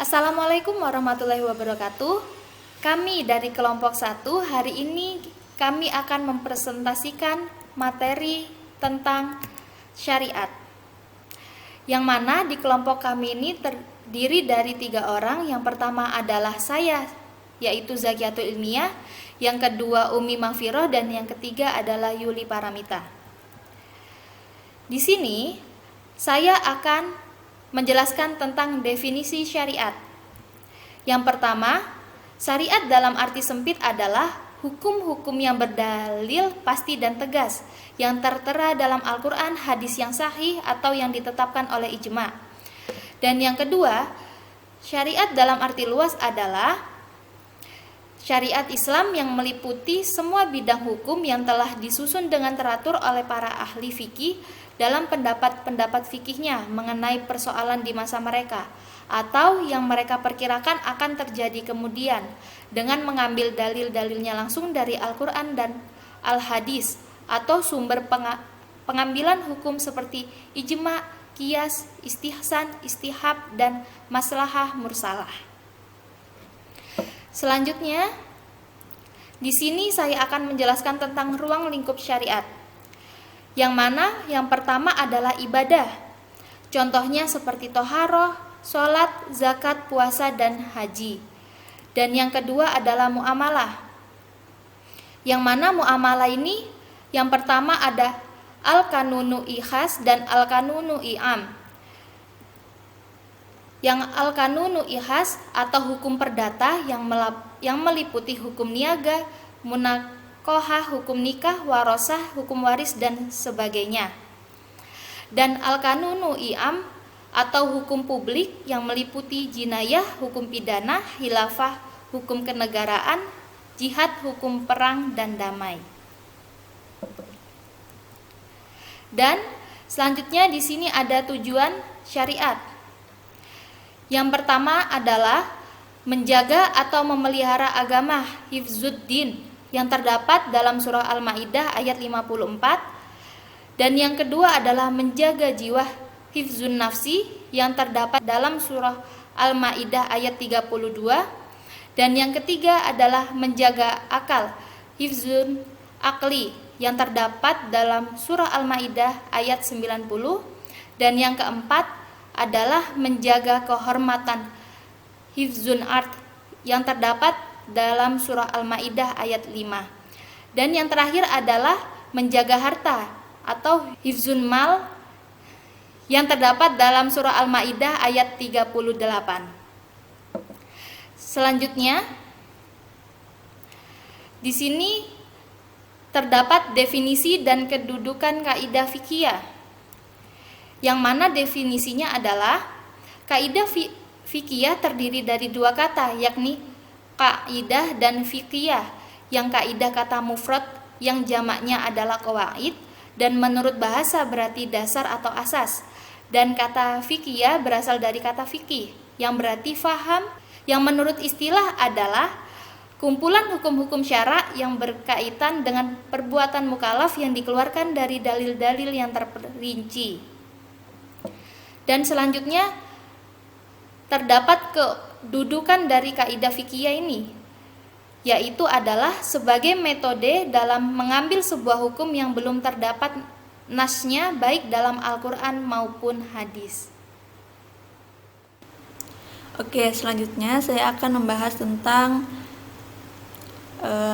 Assalamualaikum warahmatullahi wabarakatuh. Kami dari kelompok 1 hari ini kami akan mempresentasikan materi tentang syariat. Yang mana di kelompok kami ini terdiri dari 3 orang. Yang pertama adalah saya, yaitu Zakiatul Ilmiah. Yang kedua Umi Mahfiroh, dan yang ketiga adalah Yuli Paramita. Di sini saya akan menjelaskan tentang definisi syariat. Yang pertama, syariat dalam arti sempit adalah hukum-hukum yang berdalil pasti dan tegas, yang tertera dalam Al-Quran, hadis yang sahih, atau yang ditetapkan oleh ijma. Dan yang kedua, syariat dalam arti luas adalah syariat Islam yang meliputi semua bidang hukum yang telah disusun dengan teratur oleh para ahli fikih dalam pendapat-pendapat fikihnya mengenai persoalan di masa mereka, atau yang mereka perkirakan akan terjadi kemudian, dengan mengambil dalil-dalilnya langsung dari Al-Quran dan Al-Hadis, atau sumber pengambilan hukum seperti ijma, qiyas, istihsan, istihab, dan maslahah mursalah. Selanjutnya, di sini saya akan menjelaskan tentang ruang lingkup syariat. Yang mana yang pertama adalah ibadah. Contohnya seperti toharoh, sholat, zakat, puasa, dan haji. Dan yang kedua adalah muamalah. Yang mana muamalah ini yang pertama ada al-kanunu ikhas dan al-kanunu i'am. Yang al-kanunu ihas atau hukum perdata yang meliputi hukum niaga, munakohah, hukum nikah, warosah, hukum waris, dan sebagainya. Dan al-kanunu i'am atau hukum publik yang meliputi jinayah, hukum pidana, khilafah, hukum kenegaraan, jihad, hukum perang, dan damai. Dan selanjutnya di sini ada tujuan syariat. Yang pertama adalah menjaga atau memelihara agama hifzuddin yang terdapat dalam surah Al-Maidah ayat 54. Dan yang kedua adalah menjaga jiwa hifzun nafsi yang terdapat dalam surah Al-Maidah ayat 32. Dan yang ketiga adalah menjaga akal hifzun akli yang terdapat dalam surah Al-Maidah ayat 90. Dan yang keempat adalah menjaga kehormatan hifzun art yang terdapat dalam surah Al-Maidah ayat 5. Dan yang terakhir adalah menjaga harta atau hifzun mal yang terdapat dalam surah Al-Maidah ayat 38. Selanjutnya, di sini terdapat definisi dan kedudukan kaidah fikih, yang mana definisinya adalah kaidah fikih terdiri dari 2 kata, yakni kaidah dan fikih. Yang kaidah kata mufrad yang jamaknya adalah qawaid dan menurut bahasa berarti dasar atau asas. Dan kata fikih berasal dari kata fikih yang berarti faham, yang menurut istilah adalah kumpulan hukum-hukum syara yang berkaitan dengan perbuatan mukallaf yang dikeluarkan dari dalil-dalil yang terperinci. Dan selanjutnya terdapat kedudukan dari kaidah fikih ini, yaitu adalah sebagai metode dalam mengambil sebuah hukum yang belum terdapat nasnya baik dalam Al-Quran maupun hadis. Oke, selanjutnya saya akan membahas tentang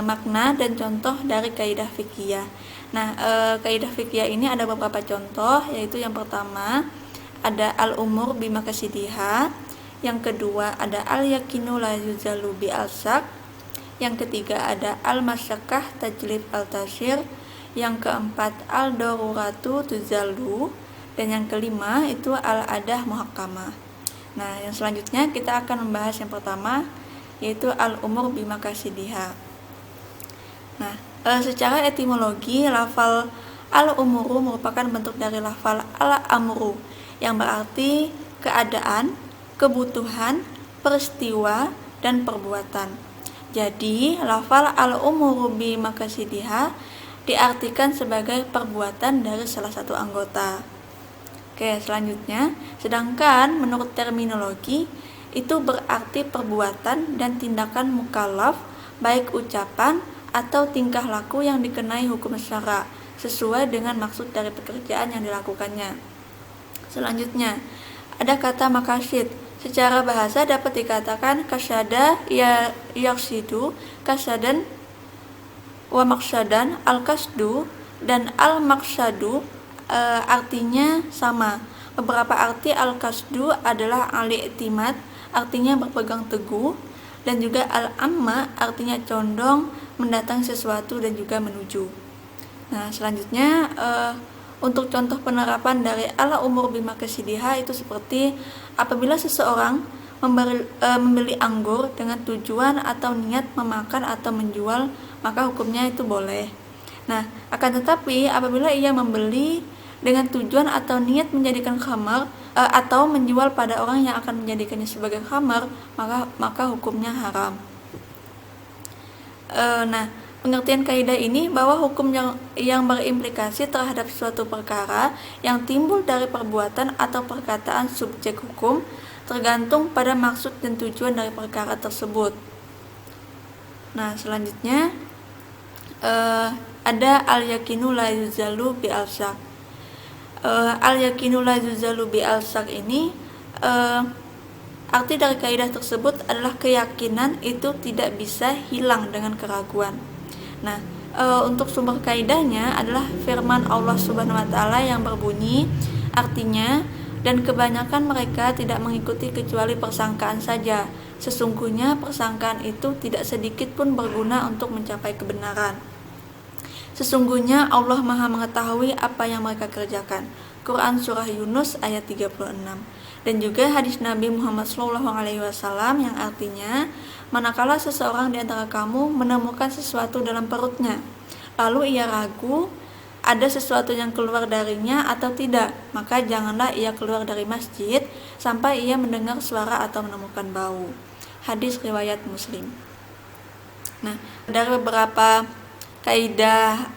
makna dan contoh dari kaidah fikih. Nah, kaidah fikih ini ada beberapa contoh, yaitu yang pertama ada al-umur bimakasidiha, yang kedua ada al-yakinu la yuzalu bi al-sak, yang ketiga ada al-masyakkah tajlib al-tashir, yang keempat al-daruratu tuzalu, dan yang kelima itu al-adah muhakkamah. Nah, yang selanjutnya kita akan membahas yang pertama, yaitu al-umur bimakasidiha. Nah, secara etimologi, lafal al-umuru merupakan bentuk dari lafal al-amru yang berarti keadaan, kebutuhan, peristiwa, dan perbuatan. Jadi, lafal al-umuru bimakasidiha diartikan sebagai perbuatan dari salah satu anggota. Oke, selanjutnya, sedangkan menurut terminologi, itu berarti perbuatan dan tindakan mukallaf, baik ucapan atau tingkah laku yang dikenai hukum syara sesuai dengan maksud dari pekerjaan yang dilakukannya. Selanjutnya, ada kata makasid. Secara bahasa dapat dikatakan kasyada yaksidu, kasyadan wa maksadan, al-kasdu dan al-maksadu artinya sama. Beberapa arti al-kasdu adalah al-i'timad, artinya berpegang teguh, dan juga al-amma artinya condong, mendatangi sesuatu dan juga menuju. Nah, selanjutnya untuk contoh penerapan dari ala umur bimakasidiha itu seperti apabila seseorang membeli anggur dengan tujuan atau niat memakan atau menjual, maka hukumnya itu boleh. Nah, akan tetapi apabila ia membeli dengan tujuan atau niat menjadikan khamar atau menjual pada orang yang akan menjadikannya sebagai khamar, maka hukumnya haram. Nah, pengertian kaidah ini bahwa hukum yang berimplikasi terhadap suatu perkara yang timbul dari perbuatan atau perkataan subjek hukum tergantung pada maksud dan tujuan dari perkara tersebut. Nah, selanjutnya ada al-yakinu la yuzalu bi al-syak. Al-yakinu la yuzalu bi al-syak ini arti dari kaidah tersebut adalah keyakinan itu tidak bisa hilang dengan keraguan. Nah, untuk sumber kaidahnya adalah firman Allah Subhanahu wa taala yang berbunyi artinya, dan kebanyakan mereka tidak mengikuti kecuali persangkaan saja. Sesungguhnya persangkaan itu tidak sedikit pun berguna untuk mencapai kebenaran. Sesungguhnya Allah Maha mengetahui apa yang mereka kerjakan. Quran Surah Yunus ayat 36. Dan juga hadis Nabi Muhammad SAW yang artinya, manakala seseorang di antara kamu menemukan sesuatu dalam perutnya, lalu ia ragu ada sesuatu yang keluar darinya atau tidak, maka janganlah ia keluar dari masjid sampai ia mendengar suara atau menemukan bau. Hadis riwayat Muslim. Nah, dari beberapa kaidah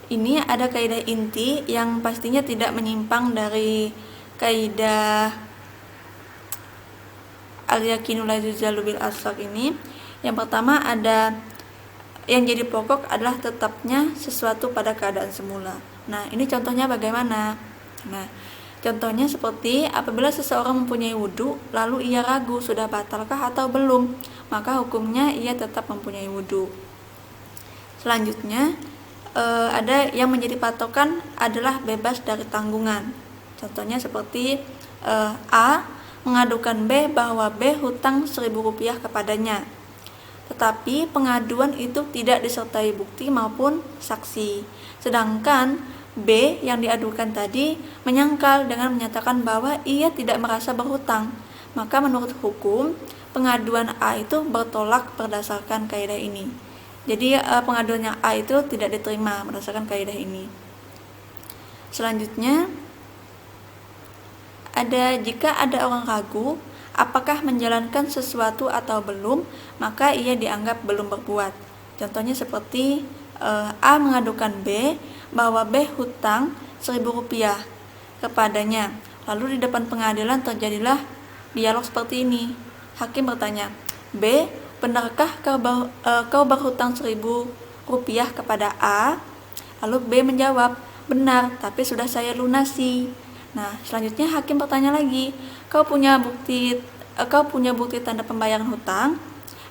ini ada kaidah inti yang pastinya tidak menyimpang dari kaidah al-yakinu la yuzalu bil asyak ini. Yang pertama ada yang jadi pokok adalah tetapnya sesuatu pada keadaan semula. Nah, ini contohnya bagaimana? Nah, contohnya seperti apabila seseorang mempunyai wudhu lalu ia ragu sudah batalkah atau belum, maka hukumnya ia tetap mempunyai wudhu. Selanjutnya ada yang menjadi patokan adalah bebas dari tanggungan. Contohnya seperti A mengadukan B bahwa B hutang Rp1.000 kepadanya, tetapi pengaduan itu tidak disertai bukti maupun saksi. Sedangkan B yang diadukan tadi menyangkal dengan menyatakan bahwa ia tidak merasa berhutang. Maka menurut hukum, pengaduan A itu bertolak berdasarkan kaidah ini. Jadi pengaduan yang A itu tidak diterima berdasarkan kaidah ini. Selanjutnya jika ada orang ragu apakah menjalankan sesuatu atau belum, maka ia dianggap belum berbuat. Contohnya seperti A mengadukan B bahwa B hutang Rp1.000 kepadanya. Lalu di depan pengadilan terjadilah dialog seperti ini. Hakim bertanya, B, benarkah kau berhutang Rp1.000 kepada A? Lalu B menjawab, benar, tapi sudah saya lunasi. Nah, selanjutnya hakim bertanya lagi, kau punya bukti tanda pembayaran hutang?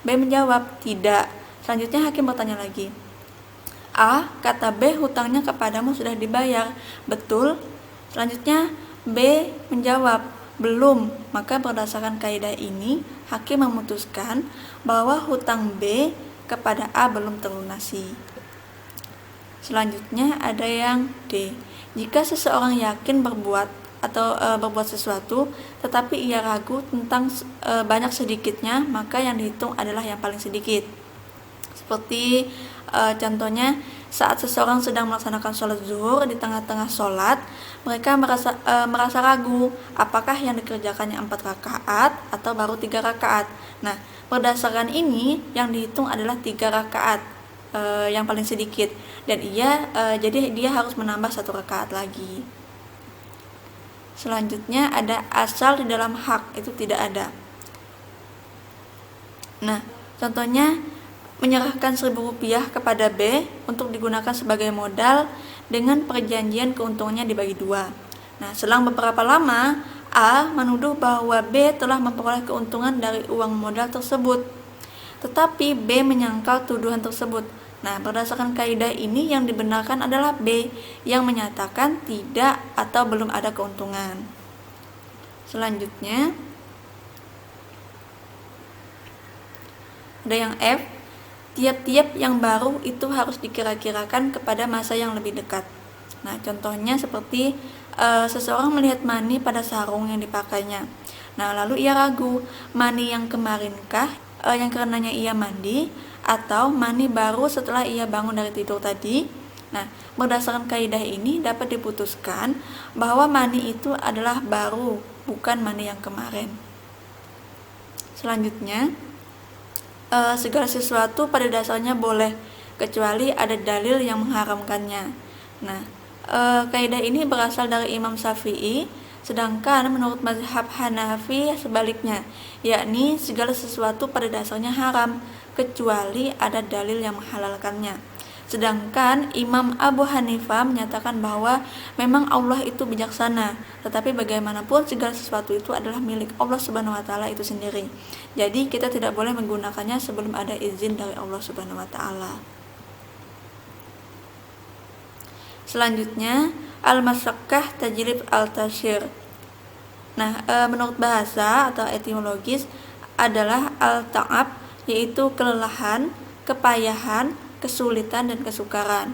B menjawab, tidak. Selanjutnya hakim bertanya lagi, A, kata B hutangnya kepadamu sudah dibayar, betul? Selanjutnya B menjawab, belum. Maka berdasarkan kaidah ini, hakim memutuskan bahwa hutang B kepada A belum terlunasi. Selanjutnya ada yang D. Jika seseorang yakin berbuat sesuatu, tetapi ia ragu tentang banyak sedikitnya, maka yang dihitung adalah yang paling sedikit. Seperti contohnya saat seseorang sedang melaksanakan sholat zuhur, di tengah-tengah sholat mereka merasa ragu apakah yang dikerjakannya 4 rakaat atau baru 3 rakaat. Nah, berdasarkan ini yang dihitung adalah 3 rakaat yang paling sedikit, dan jadi dia harus menambah 1 rakaat lagi. Selanjutnya ada asal di dalam hak, itu tidak ada. Nah, contohnya menyerahkan Rp1.000 kepada B untuk digunakan sebagai modal dengan perjanjian keuntungannya dibagi dua. Nah, selang beberapa lama, A menuduh bahwa B telah memperoleh keuntungan dari uang modal tersebut. Tetapi B menyangkal tuduhan tersebut. Nah, berdasarkan kaidah ini yang dibenarkan adalah B yang menyatakan tidak atau belum ada keuntungan. Selanjutnya, ada yang F. Tiap-tiap yang baru itu harus dikira-kirakan kepada masa yang lebih dekat. Nah, contohnya seperti seseorang melihat mani pada sarung yang dipakainya. Nah, lalu ia ragu, mani yang kemarinkah yang karenanya ia mandi, atau mani baru setelah ia bangun dari tidur tadi. Nah, berdasarkan kaidah ini dapat diputuskan bahwa mani itu adalah baru, bukan mani yang kemarin. Selanjutnya, segala sesuatu pada dasarnya boleh, kecuali ada dalil yang mengharamkannya. Nah, kaidah ini berasal dari Imam Syafi'i, sedangkan menurut mazhab Hanafi sebaliknya, yakni segala sesuatu pada dasarnya haram, kecuali ada dalil yang menghalalkannya. Sedangkan Imam Abu Hanifah menyatakan bahwa memang Allah itu bijaksana, tetapi bagaimanapun segala sesuatu itu adalah milik Allah Subhanahu wa taala itu sendiri. Jadi kita tidak boleh menggunakannya sebelum ada izin dari Allah Subhanahu wa taala. Selanjutnya, al-masyaqqah tajlib al-tasyir. Nah, menurut bahasa atau etimologis adalah al-ta'ab, yaitu kelelahan, kepayahan, kesulitan, dan kesukaran.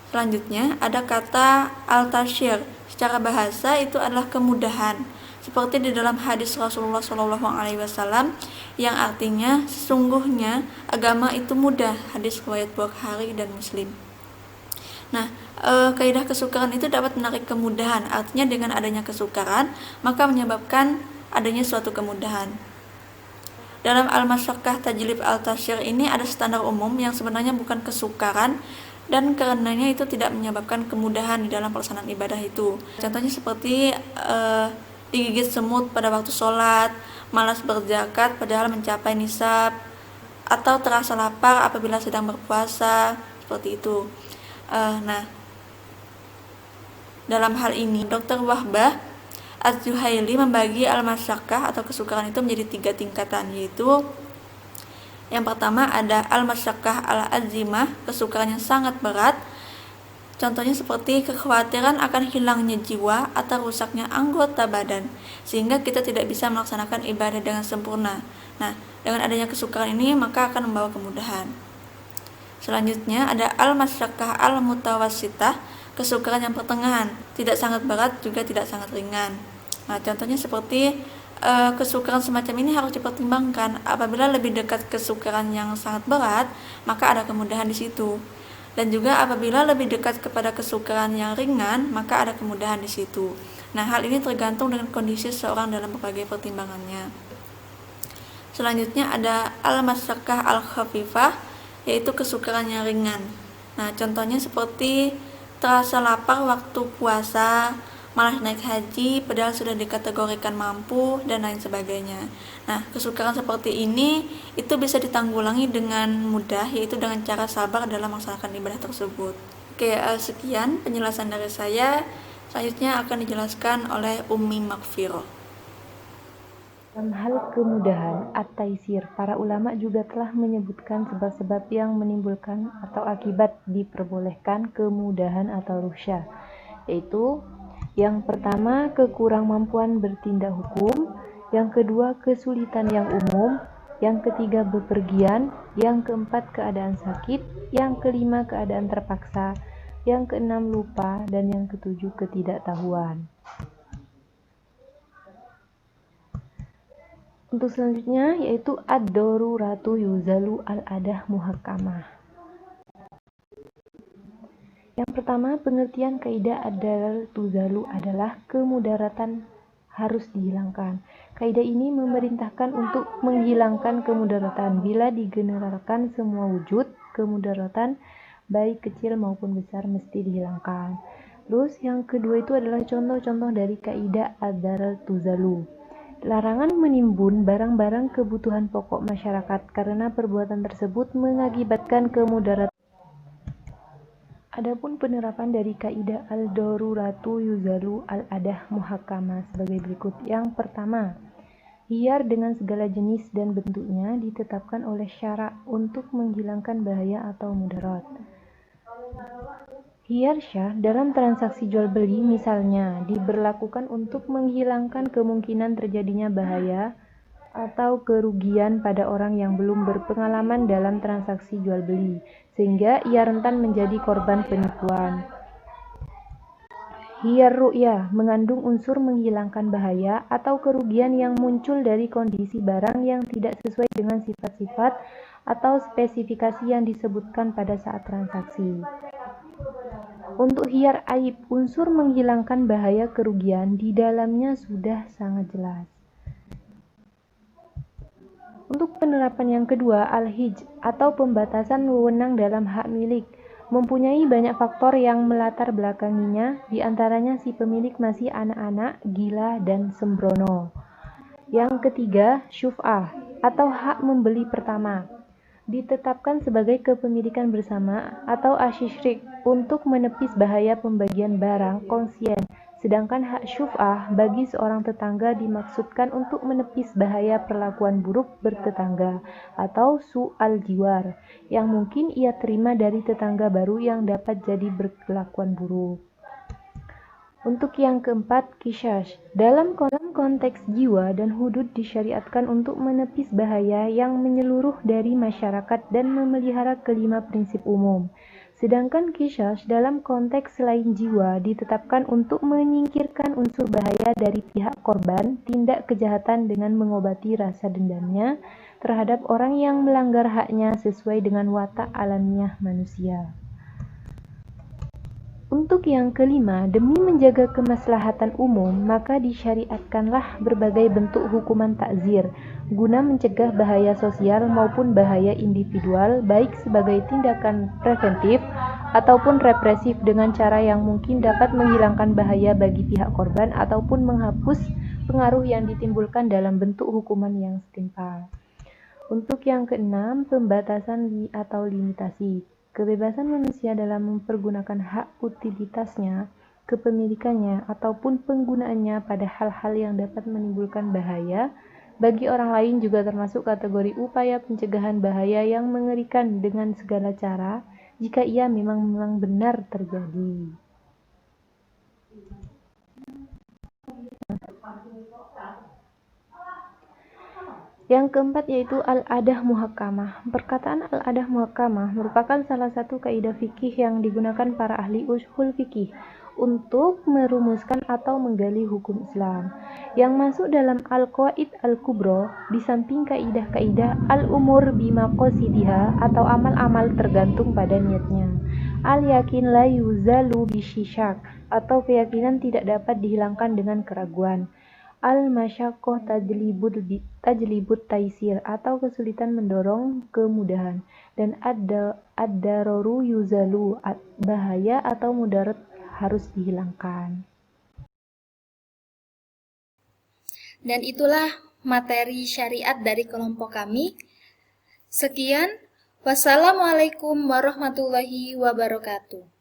Selanjutnya ada kata al-tasyir. Secara bahasa itu adalah kemudahan, seperti di dalam hadis Rasulullah SAW yang artinya sesungguhnya agama itu mudah. Hadis riwayat Bukhari dan Muslim. Nah, kaidah kesukaran itu dapat menarik kemudahan. Artinya dengan adanya kesukaran maka menyebabkan adanya suatu kemudahan. Dalam al-masyaqqah tajlib al-tasyir ini ada standar umum yang sebenarnya bukan kesukaran dan karenanya itu tidak menyebabkan kemudahan di dalam pelaksanaan ibadah itu. Contohnya seperti digigit semut pada waktu sholat, malas berzakat padahal mencapai nisab, atau terasa lapar apabila sedang berpuasa, seperti itu. Nah, dalam hal ini Dr. Wahbah Az-Zuhaili membagi al-masyaqqah atau kesukaran itu menjadi 3 tingkatan, yaitu yang pertama ada al-masyaqqah al-azimah, kesukaran yang sangat berat. Contohnya seperti kekhawatiran akan hilangnya jiwa atau rusaknya anggota badan, sehingga kita tidak bisa melaksanakan ibadah dengan sempurna. Nah, dengan adanya kesukaran ini maka akan membawa kemudahan. Selanjutnya ada al-masyaqqah al-mutawassitah, kesukaran yang pertengahan, tidak sangat berat juga tidak sangat ringan. Nah, contohnya seperti kesukaran semacam ini harus dipertimbangkan. Apabila lebih dekat kesukaran yang sangat berat, maka ada kemudahan di situ. Dan juga apabila lebih dekat kepada kesukaran yang ringan, maka ada kemudahan di situ. Nah, hal ini tergantung dengan kondisi seorang dalam berbagai pertimbangannya. Selanjutnya ada al-masyaqqah al-khafifah, yaitu kesukaran yang ringan. Nah, contohnya seperti terasa lapar waktu puasa, malah naik haji padahal sudah dikategorikan mampu, dan lain sebagainya. Nah, kesukaran seperti ini itu bisa ditanggulangi dengan mudah, yaitu dengan cara sabar dalam melaksanakan ibadah tersebut. Oke, sekian penjelasan dari saya. Selanjutnya akan dijelaskan oleh Ummi Maghfirah. Dalam hal kemudahan at-taisir, para ulama juga telah menyebutkan sebab-sebab yang menimbulkan atau akibat diperbolehkan kemudahan atau rukhsah, yaitu yang pertama kekurangmampuan bertindak hukum, yang kedua kesulitan yang umum, yang ketiga bepergian, yang keempat keadaan sakit, yang kelima keadaan terpaksa, yang keenam lupa, dan yang ketujuh ketidaktahuan. Untuk selanjutnya yaitu ad-daruratu yuzalu al-adah muhakkamah. Yang pertama, pengertian kaidah ad-daruratu yuzalu adalah kemudaratan harus dihilangkan. Kaidah ini memerintahkan untuk menghilangkan kemudaratan. Bila digeneralkan semua wujud, kemudaratan baik kecil maupun besar mesti dihilangkan. Terus yang kedua itu adalah contoh-contoh dari kaidah ad-daruratu yuzalu, Larangan menimbun barang-barang kebutuhan pokok masyarakat karena perbuatan tersebut mengakibatkan kemudaratan. Adapun penerapan dari kaidah al-daruratu yuzalu al-adah muhakkamah sebagai berikut. Yang pertama, hiyar dengan segala jenis dan bentuknya ditetapkan oleh syara untuk menghilangkan bahaya atau mudarat. Hiyar syah dalam transaksi jual beli misalnya diberlakukan untuk menghilangkan kemungkinan terjadinya bahaya atau kerugian pada orang yang belum berpengalaman dalam transaksi jual beli, sehingga ia rentan menjadi korban penipuan. Hiyar ru'yah mengandung unsur menghilangkan bahaya atau kerugian yang muncul dari kondisi barang yang tidak sesuai dengan sifat-sifat atau spesifikasi yang disebutkan pada saat transaksi. Untuk hiyar aib, unsur menghilangkan bahaya kerugian di dalamnya sudah sangat jelas. Untuk penerapan yang kedua, al-hij atau pembatasan wewenang dalam hak milik, mempunyai banyak faktor yang melatar belakanginya, di antaranya si pemilik masih anak-anak, gila, dan sembrono. Yang ketiga, syuf'ah atau hak membeli pertama, ditetapkan sebagai kepemilikan bersama atau asyishrik untuk menepis bahaya pembagian barang konsien. Sedangkan hak syuf'ah bagi seorang tetangga dimaksudkan untuk menepis bahaya perlakuan buruk bertetangga atau su'al jiwar yang mungkin ia terima dari tetangga baru yang dapat jadi berkelakuan buruk. Untuk yang keempat, qisas. Dalam konteks jiwa dan hudud disyariatkan untuk menepis bahaya yang menyeluruh dari masyarakat dan memelihara kelima prinsip umum. Sedangkan qisas dalam konteks selain jiwa ditetapkan untuk menyingkirkan unsur bahaya dari pihak korban tindak kejahatan dengan mengobati rasa dendamnya terhadap orang yang melanggar haknya sesuai dengan watak alamiah manusia. Untuk yang kelima, demi menjaga kemaslahatan umum, maka disyariatkanlah berbagai bentuk hukuman takzir, guna mencegah bahaya sosial maupun bahaya individual, baik sebagai tindakan preventif ataupun represif dengan cara yang mungkin dapat menghilangkan bahaya bagi pihak korban ataupun menghapus pengaruh yang ditimbulkan dalam bentuk hukuman yang setimpal. Untuk yang keenam, pembatasan atau limitasi. Kebebasan manusia dalam mempergunakan hak utilitasnya, kepemilikannya, ataupun penggunaannya pada hal-hal yang dapat menimbulkan bahaya bagi orang lain juga termasuk kategori upaya pencegahan bahaya yang mengerikan dengan segala cara jika ia memang benar terjadi. Yang keempat yaitu al-adah muhakkamah. Perkataan al-adah muhakkamah merupakan salah satu kaidah fikih yang digunakan para ahli ushul fikih untuk merumuskan atau menggali hukum Islam. Yang masuk dalam al-qawaid al-kubra di samping kaidah-kaidah al-umur bimaqasidiha atau amal-amal tergantung pada niatnya. Al-yakin la yuzalu bishisyak atau keyakinan tidak dapat dihilangkan dengan keraguan. Al-masyaqqah tajlibut taisir atau kesulitan mendorong kemudahan, dan ad-dararu yuzalu bahaya atau mudarat harus dihilangkan. Dan itulah materi syariat dari kelompok kami. Sekian, wassalamualaikum warahmatullahi wabarakatuh.